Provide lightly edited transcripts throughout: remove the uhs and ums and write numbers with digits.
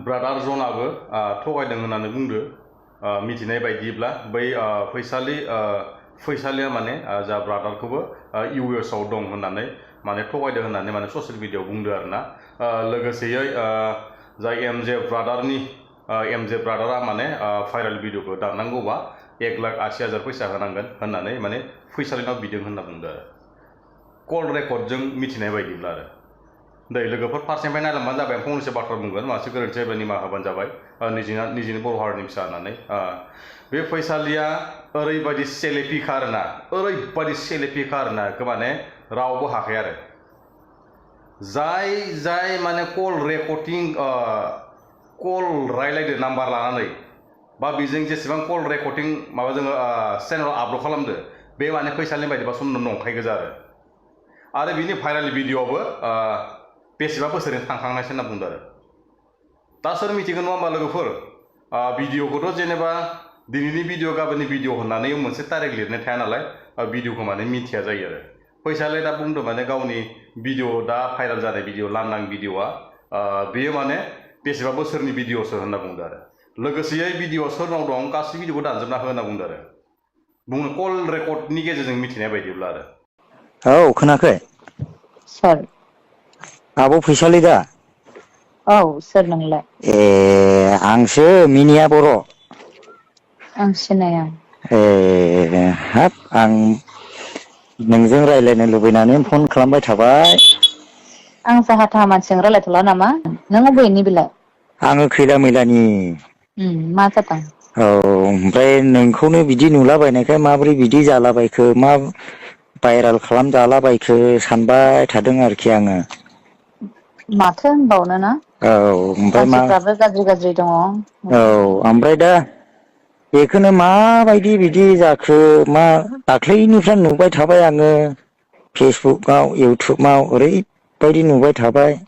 brother जनाबो थगायदों होननानै बुंदो मिथिनाय बायदिब्ला बै फैसालिया माने जा ब्रादारखौबो US आव दं होननानै माने थगायदों होननानै माने ससियेल मिडियायाव बुंदो आरोना लोगोसेयै जाय एमजे ब्रादारा माने भाइरेल भिडिअखौ दाननांगौबा 1,80,000 फैसा होनांगोन होननानै माने फैसालिनाव बिदों होनना बुंदो आरो कल रेकर्डजों मिथिनाय बायदिब्ला आरो दै लोगोफोर फार्स्टनिफ्राय नायलांबानो जाबाय फंनैसो बाथ्रा बुंगोन मासे गोरोन्थि जायोब्ला निमाहा होबानो जाबाय निजिनि बर' हारिनि फिसा होननानै बे फैसालिया ओरैबायदि सेलेपिखा आरोना ओरैबायदि सेलेपिखा आरोना माने रावबो हाखाया आरो जाय माने कल रेकर्डिं कल रायलायदो नाम्बार लानानै बा बेजों जेसेबां कल रेकर्डिं माबा जोङो चेनेलाव आपल'ड खालामदो बे माने फैसालिनि बायदिबा सम नंखाय गोजा आरो बिनि भाइरेल भिडिअ'आवबो बेसेबा बोसोरनि थांखांनायसो होनना बुंदो आरो दा सोर मिथिगोन नङा होमबा लोगोफोर भिडिअखौथ' जेनेबा दिनैनि भिडिअ गाबोननि भिडिअ होननानै मोनसे तारिख लिरनाय थाया नालाय भिडिअखौ माने मिथिया जायो आरो फैसालिया दा बुंदो माने गावनि भिडिअ दा भाइरेल जानाय भिडिअ लांदां भिडिअआ बेयो माने बेसेबा बोसोरनि भिडिअसो होनना बुंदो आरो लोगोसेयै भिडिअ सोरनाव दं गासै भिडिअखौ दानजोबना हो होनना बुंदो आरो बुंनो कल रेकर्डनि गेजेरजों मिथिनाय बायदिब्ला आरो औ खोनाखै सोर आब' फैसालि दा औ सोर नोंलाय ए आंसो मिनिया बर' आं सिनाया ए हाब आं नोंजों रायज्लायनो लुबैनानै फन खालामबाय थाबाय आं जाहा थाहा मानसिजों रायलायथ'ला नामा नों अबेनि बेलाय आङो खैला मैलानि मा जादों औ ओमफ्राय नोंखौनो बिदि नुलाबायनायखाय माबोरै बिदि जालाबायखो मा भाइरेल खालामजालाबायखो सानबाय थादों आरोखि आङो माथो होनबावनो ना औ ओमफ्राय मानसिफ्राबो गाज्रि दङ औ ओमफ्राय दा बेखौनो माबायदि बिदि जाखो मा दाख्लैनिफ्राय नुबाय थाबाय आङो फेसबुकआव इउटुबाव ओरैबायदि नुबाय थाबाय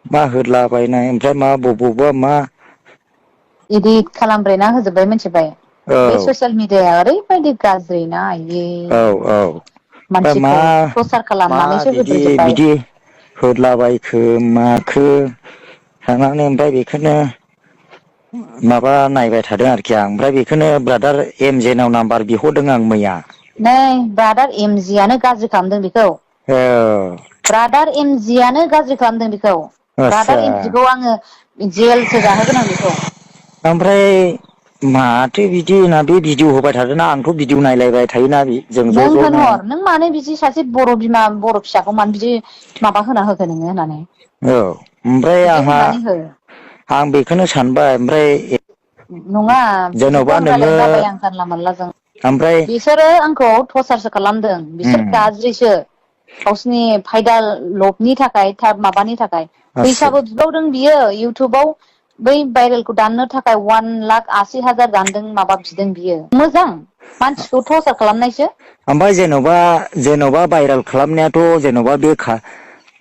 मा होदलाबायनाय ओमफ्राय मा बबावबा मा इदिट खालामब्रेना होजोबबाय मिथिबाय औ बे ससियेल मिडियाया ओरैबायदि गाज्रि ना औ औ ओमफ्राय मानसिखौ प्रसार मा खालामनानैसो होदेरजोब्बाय बिदि होदलाबायखो माखो थांनानै ओमफ्राय बेखौनो माबा नायबाय थादों आरोखि आं ओमफ्राय बेखौनो ब्रादार एमजेनाव नाम्बार बिहरदों आं मैया नै ब्रादार एमजियानो गाज्रि खालामदों बेखौ औ ब्रादार एमजियानो गाज्रि खालामदों बेखौ आदसा ब्रादार एमजिखौ आङो जेलसो जाहोगोन आं बेखौ ओमफ्राय माथो बिदि होनना बे भिडिअ होबाय थादोंना आंथ' भिडिअ नायलायबाय थायोना जों ज' नों ज'नो होनहर नों मानो बिदि सासे बर' बिमा बर' फिसाखौ मानो बिदि माबा होना होखो नोङो होननानै औ ओमफ्राय बिदि होननानै हो आं बेखौनो सानबाय ओमफ्राय नङा बिसोरखौ जेन'बा आं नोङो रायलायनो बाबाय आं जानला मोनलाजों ओमफ्राय बिसोरो आंखौ टरचारसो खालामदों बिसोर गाज्रिसो गावसिनि फायदा लबनि थाखाय माबानि थाखाय आसु फैसाबो बिबावदों बियो इउटुबाव बै भाइरेलखौ दाननो थाखाय 1,80,000 दानदों माबा बिदों बियो मोजां मानसिखौ टर्चार खालामनायसो ओमफ्राय जेन'बा भाइरेल खालामनायाथ' जेन'बा बे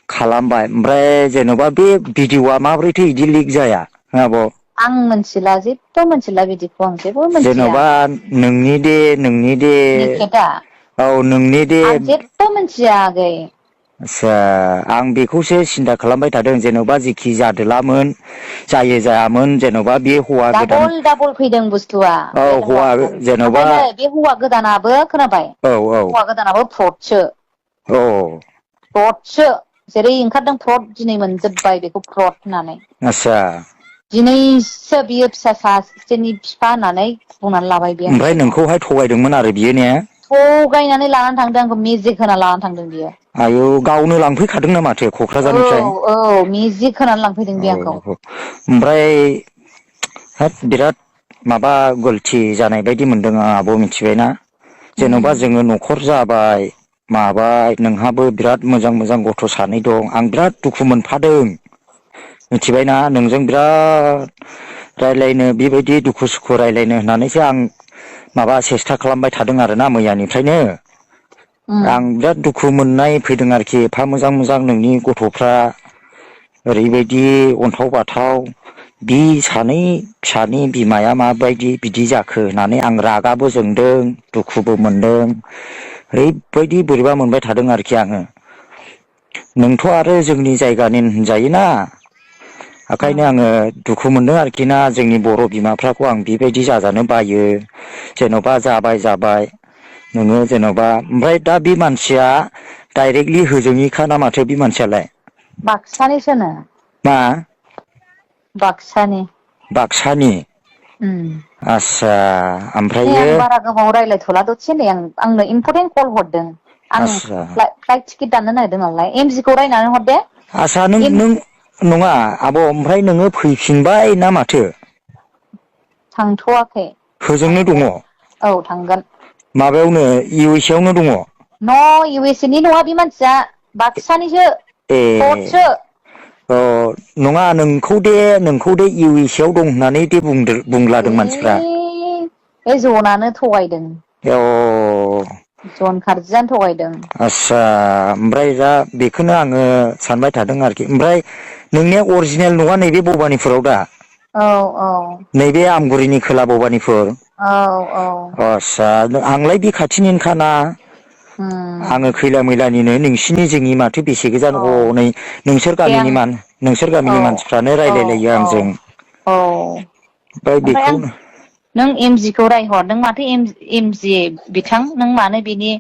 खालामबाय ओमफ्राय जेन'बा बे भिडिअआ माबोरैथो बिदि लिक जाया आब' आं मिथिला जेबो मिथिला बिदिखौ आं जेबो मिथिया जेन'बा नोंनि दे निकेटा औ नोंनि दे आं जेबो मिथिया आगै आस्सा आं बेखौसो सिन्था खालामबाय थादों जेन'बा जेखि जादोलामोन जायो जायामोन जेन'बा बे हौवा गोदान डाबल फैदों बुस्थुआ औ बे हौवा गोदान जेन'बा ओमफ्राय नै बे हौवा गोदानाबो खोनाबाय औ औ हौवा गोदानाबो फ्रदसो औ फ्रदसो जेरै ओंखारदों फ्रद दिनै मोनजोबबाय बेखौ फ्रद होननानै आस्सा दिनैसो बियो फिसा सासेनि बिफा होननानै बुंनानै लाबाय बे ओमफ्राय आंखौ नोंखौहाय थगायदोंमोन आरो बियो ने थगायनानै लानानै थांदों आंखौ मेजिक होना लानानै थांदों बियो आयौ गावनो लांफैखादोंनो माथो क'क्राझारनिफ्राय औ मेजिक होनानै लांफैदों बे आंखौ औ ओमफ्राय हाब बिराद माबा गलथि जानाय बायदि मोनदों आं आब' मिथिबायना जेन'बा जोङो न'खर जाबाय माबाय नोंहाबो बिराद मोजां मोजां गथ' सानै दं आं बिराद दुखु मोनफादों मिथिबायना नोंजों बिराद रायलायनो बेबायदि दुखु सुखु रायलायनो होननानैसो आं माबा सेस्था खालामबाय थादों आरोना मैयानिफ्रायनो आं बिराद दुखु मोननाय फैदों आरोखि एफा मोजां मोजां नोंनि गथ'फ्रा ओरैबायदि अन्थाव बाथाव बि सानै फिसानि बिमाया माबायदि बिदि जाखो होननानै आं रागाबो जोंदों दुखुबो मोनदों ओरैबायदि बोरैबा मोनबाय थादों आरोखि आङो नोंथ' आरो जोंनि जायगानि होनजायोना ओंखायनो आङो दुखु मोनदों आरोखि ना जोंनि बर' बिमाफ्राखौ आं बेबायदि जाजानो बायो जेन'बा जाबाय नोङो जेन'बा ओमफ्राय दा बे मानसिया डाइरेक्टलि होजोंनिखा ना माथो बे मानसियालाय बाक्सानिसोनो मा बाक्सानि बाक्सानि आस्सा नै ओमफ्रायो आं बारा गोबाव रायज्लायथ'ला दसे नै आंनो इम्परटेन्ट कल हरदों आं आस्सा फ्लाइट टिकेट दाननो नागिरदों नालाय एमजिखौ रायनानै हर दे आस्सा नों नङा आब' ओमफ्राय नोङो फैफिनबाय ना माथो थांथ'वाखै होजोंनो दङ थांगोन औ थांगोन माबायावनो इउ एस ए आवनो दङ न' इउ एस ए नि नङा बे मानसिया बाक्सानिसो फ्रदसो अ नङा नोंखौ दे इउ एस ए आव दं होननानै दे बुंलादों मानसिफ्रा बे जनानो थगायदों अ जन खारजियानो थगायदों आस्सा ओमफ्राय दा बेखौनो आङो सानबाय थादों आरोखि ओमफ्राय नोंनिया अरिजिनेल नङा नैबे भबानिपुराव दा औ औ नैबे आमगुरिनि खोला भबानिपुर औ औ आस्सा आंलाय बे खाथिनिनोखाना आङो खैला मैलानिनो नोंसिनि जोंनि माथो बेसे गोजान औ हनै नोंसोर दे आं औ गामिनि मानसिफ्रानो औ रायलायलायो औ आंजों औ ओमफ्राय बेखौ नों एमजिखौ रायहर नों माथो एमजि बिथां नों मानो बिनि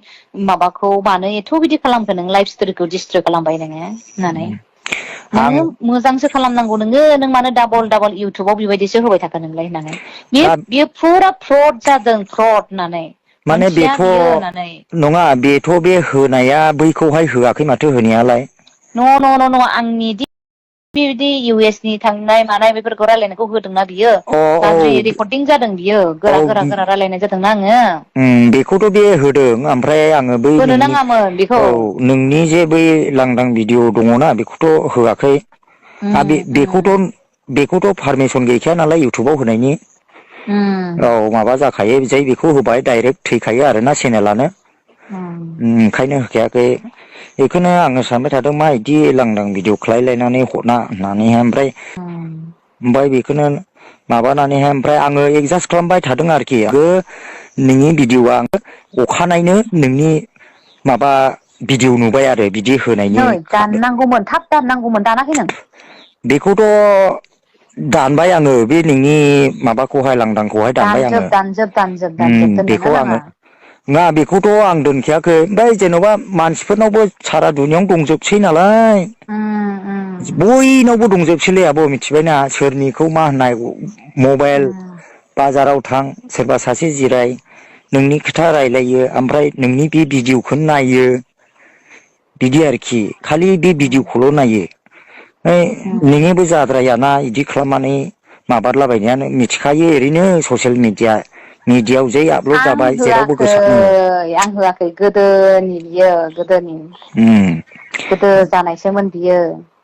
माबाखौ मानो एथ' बिदि खालामखो नों लाइफ स्ट'रिखौ डिसट्रय खालामबाय नोङो होननानै आं नोङो मोजांसो खालामनांगौ नों मानो डाबल इउटुबाव बेबायदिसो होबाय थाखो नोंलाय होननानै दा बियो फुरा फ्रद जादों फ्रद होननानै माने मोनथिया बेथ' बियो होननानै नङा बेथ' बे होनाया बैखौहाय होआखै माथो होनायालाय न' आंनि बिदि इउ एस नि थांनाय मानाय बेफोरखौ रायलायनायखौ होदोंना बियो अ औ गाज्रि रेकर्डिं जादों बियो गोरा गोरा रायलायनाय जादोंना आङो बेखौथ' बे होदों ओमफ्राय आङो बै होनो नोंनि नाङामोन बेखौ नोंनि जे बै लांदां भिडिअ' दङना बेखौथ' होआखै उम उम बेखौथ' पारमिसन गैखाया नालाय इउटुबाव होनायनि उम औ माबा जाखायो जै बेखौ होबाय डाइरेक्ट थैखायो आरोना चेनेलानो ओंखायनो होखायाखै बेखौनो आङो सानबाय थादों मा बिदि लांदां भिडिअ खालायलायनानै हरना होननानैहाय ओमफ्राय बेखौनो माबानानैहाय ओमफ्राय आङो एडजास्ट खालामबाय थादों आरोखि नोंनि भिडिअ'आ अखानायनो नोंनि माबा भिडिअ नुबाय आरो बिदि होनायनि नै दाननांगौमोन थाब दाननांगौमोन दानाखै नों बेखौथ' दानबाय आङो बे नोंनि माबाखौहाय लांदांखौहाय दानबाय आङो दानजोब दोननोनो बेखौ आङो नाङा नङा बेखौथ' आं दोनखायाखै ओमफ्राय जेन'बा मानसिफोरनावबो सारा दुनियावनो दंजोबसै नालाय बयनावबो दंजोबसैलै आब' मिथिबायना सोरनिखौ मा होननाय मबाइल बाजाराव थां सोरबा सासे जिराय नोंनि खोथा रायलायो ओमफ्राय नोंनि बे भिडिअ'खौनो नायो बिदि आरोखि खालि बे भिडिअ'खौल' नायो नोंनिबो जाद्रायाना बिदि खालामनानै माबारलाबायनायानो मिथिखायो ओरैनो ससियेल मिडियाआव जै आपल'ड आं जाबाय जेरावबो होआखै गोसारनो आं होआखै गोदोनि बियो गोदोनि गोदो जानायसोमोन बियो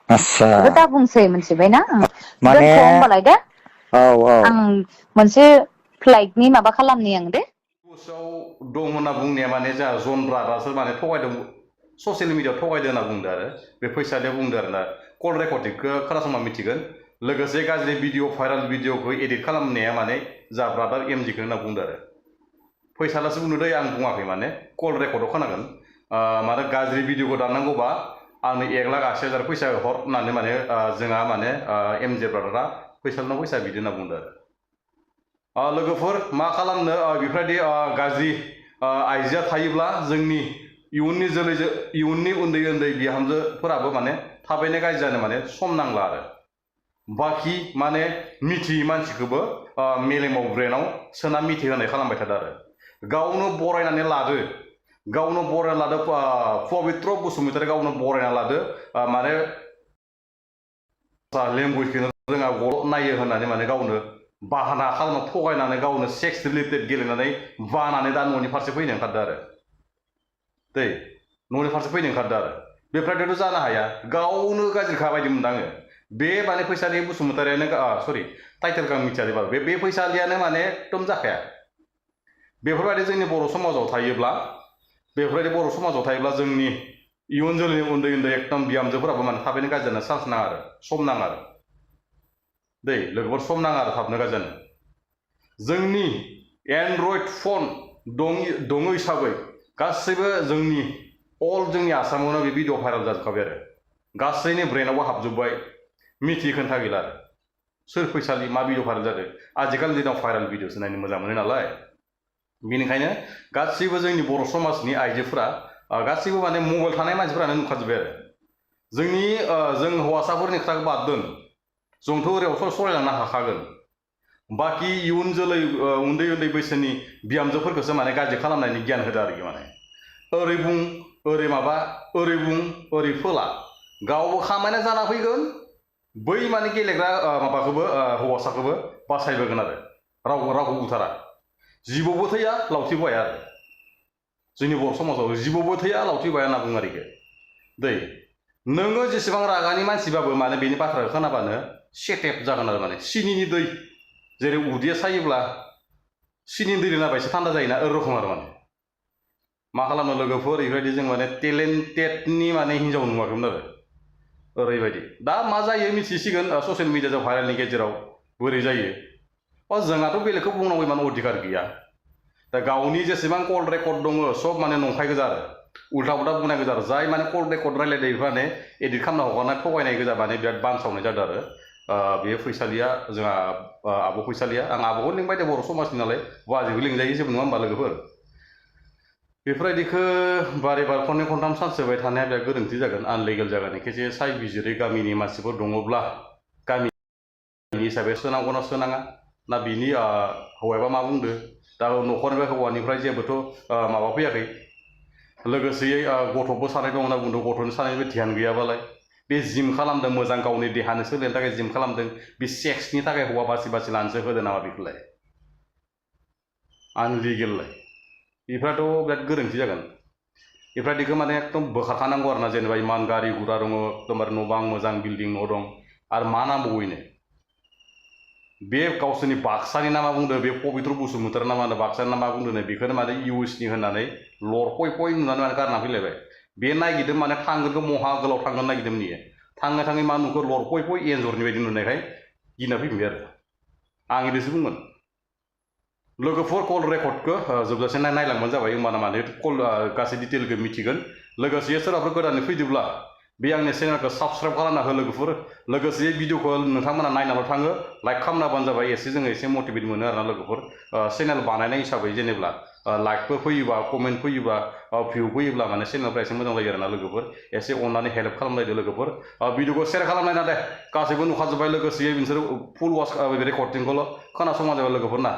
आस्सा बेखौ दा बुंसै मिथिबायना माने दोनथ' होमबालाय दे औ औ आं मोनसे फ्लाइटनि माबा खालामनि आं दे गोसोआव दं होनना बुंनाया माने जोंहा जन ब्रादार्सो माने थगायदों ससियेल मिडियाआव थगायदों होनना बुंदो आरो बे फैसालिया बुंदो आरो ना कल रेकर्डिंखौ खोनासंबा मिथिगोन लोगोसे गाज्रि भिडिअ भाइरेल भिडिअखौ एडिट खालामनाया माने जा ब्रादार एमजिखौ होनना बुंदो आरो फैसालासो बुंदो दै आं बुङाखै माने कल रेकर्डआव खोनागोन माने गाज्रि भिडिअखौ दाननांगौबा आंनो 1,80,000 फैसा हर होननानै माने जोंहा माने एमजे ब्रादारा फैसालिनाव फैसा बिदो होनना बुंदो आरो लोगोफोर मा खालामनो बेफोरबायदि गाज्रि आइजोआ थायोब्ला जोंनि इयुननि उन्दै बिहामजोफोराबो माने थाबैनो गाज्रि जानो माने सम नांला आरो बाखि माने मिथियै मानसिखौबो मेलेमाव ब्रेनाव सोना मिथिहोनाय खालामबाय थादों आरो गावनो बरायनानै लादो पबित्र बसुमतारी गावनो बरायना लादो माने लेंगुवेजखौनो रोङा गल नायो होननानै माने गावनो बाहाना खालामना थगायनानै गावनो सेक्स रिलेटेड गेलेनानै बानानै दा न'नि फारसे फैनो ओंखारदों आरो न'नि फारसे फैनो ओंखारदों आरो बेफोरबायदिथ' जानो हाया गावनो गाज्रिखा बायदि मोनदाङो बे माने फैसालि बसुमतारियानो सरि टाइटेलखौ आं मिथिया बे फैसालियानो माने एकदम जाखाया बेफोरबायदि जोंनि बर' समाजाव थायोब्ला जोंनि इयुन जोलैनि उन्दै एकदम बिहामजोफोराबो माने थाबैनो गाज्रि जानो चान्स नाङा आरो सम नाङा आरो लोगोफोर सम नाङा आरो थाबनो गाज्रि जानो जोंनि एन्ड्रइड फन दङ हिसाबै गासैबो जोंनि आसामावनो बे भिडिअ भाइरेल जाजोबखाबाय आरो गासैनि ब्रेनावबो हाबजोब्बाय मिथियै खोन्था गैला आरो सोर फैसालि मा भिडिअ भाइरेल जादों आजिखालि दिनाव भाइरेल भिडिअसो नायनो मोजां मोनो नालाय बेनिखायनो गासैबो जोंनि बर' समाजनि आइजोफोरा गासैबो माने मबाइल थानाय मानसिफोरानो नुखाजोब्बाय आरो जों हौवासाफोरनि खोथाखौ बाद दोन जोंथ' ओरैयाव सलायलांनो हाखागोन बाखि इयुन जोलै उन्दै उन्दै बैसोनि बिहामजोफोरखौसो माने गाज्रि खालामनायनि गियान होदो आरोखि माने ओरै बुं ओरै माबा ओरै बुं ओरै फोला गावबो खामानिया जाना फैगोन बै माने गेलेग्रा माबाखौबो हौवासाखौबो बासायबोगोन आरो रावखौ बुथारा जिबौबो थैया लावथि बाया आरो जोंनि बर' समाजाव जिबौबो थैया लावथि बाया होनना बुङो आरोखि दै नोङो जेसेबां रागानि मानसिबाबो माने बेनि बाथ्राखौ खोनाबानो सेटेप जागोन आरो माने सिनिनि दै जेरै उदैया सायोब्ला सिनिनि दै लोंनाबा एसे थान्दा जायोना ओरखम आरो माने मा खालामनो लोगोफोर ओरैबायदि जों माने टेलेन्टेडनि माने हिन्जाव नुवाखैमोन आरो ओरैबायदि दा मा जायो मिथिसिगोन ससियेल मिडियाजों भाइरेलनि गेजेराव बोरै जायो जोंहाथ' बेलेगखौ बुंनांगौ इमान अधिकार गैया दा गावनि जेसेबां कल रेकर्ड दङ सब माने नंखाय गोजा आरो उल्था उल्था बुंनाय गोजा आरो जाय माने कल रेकर्ड रायलायदों माने एडिट खालामना हगारनाय थगायनाय गोजा माने बिराद बानसावनाय जादों आरो बेयो फैसालिया जोंहा आब' फैसालिया आं आब'खौ लिंबाय दे बर' समाजनि नालाय बाजैबो लिंजायो जेबो नङा होमबा लोगोफोर बेफोरबायदिखौ बारे बार खननै खनथाम सानसोबाय थानाया बिराद गोरोन्थि जागोन आनलिगेल जागोन एखेसे साय बिजिरै गामिनि मानसिफोर दङब्ला गामिनि हिसाबै सोनांगौना सोनाङा ना बिनि हौवाया मा बुंदो दा न'खरनिफ्राय हौवानिफ्राय जेबोथ' माबा फैयाखै लोगोसेयै गथ'बो सानाय दं होनना बुंदों गथ'नि सानायनिबो ध्यान गैयाबालाय बे जिम खालामदों मोजां गावनि देहानो सोलिनो थाखाय जिम खालामदों बे सेक्सनि थाखाय हौवा बासि बासि लानोसो होदो नामा बेखौलाय आनलिगेललाय बेफोराथ' बिराद गोरोन्थि जागोन बेफोरबायदिखौ माने एकदम बोखारखानांगौ आरो ना जेनेबा इमान गारि गुरा दङ एकदमबारे न' बां मोजां बिल्डिं न' दं आरो मा नांबावगौ इनो बे गावसोरनि बाक्सानि नामा बुंदो बे पबित्र बसुमतारी ना मा होनो बाक्सानि नामा बुंदो बेखौनो माने इउएसनि होननानै लरपय पय नुनानै माने गारना फैलायबाय बे नायगिरदों माने थांगोनखौ महा गोलाव थांगोन नागिरदों नियो थाङै थाङै मा नुखो लरपय पय एन्जरनि बायदि नुनायखाय गिना फैफिनबाय आरो आं इदिसो बुंगोन लोगोफोर कल रेकर्डखौ जोबजासे नायलांबानो जाबाय होमबाना माने कल गासै डिटेलखौ मिथिगोन लोगोसे सोरबाफोर गोदानै फैदोंब्ला बे आंनि चेनेलखौ साबस्क्राइब खालामना हो लोगोफोर लोगोसे भिडिअखौ नोंथांमोना नायनाल' थाङो लाइक खालामना होबानो जाबाय एसे जोङो एसे मटिभेट मोनो आरोना लोगोफोर चेनेल बानायनाय हिसाबै जेनेबा लाइकफोर फैयोबा कमेन्ट फैयोबा भिउ फैयोब्ला माने चेनेलफ्रा एसे मोजां जायो आरोना लोगोफोर एसे अननानै हेल्प खालामलायदो लोगोफोर भिडिअखौ शेयार खालामलायना दे गासैबो नुखाजोब्बाय लोगोसे बिसोर फुल वाच रेकर्डिंखौल' खोनासंना जाबाय लोगोफोर ना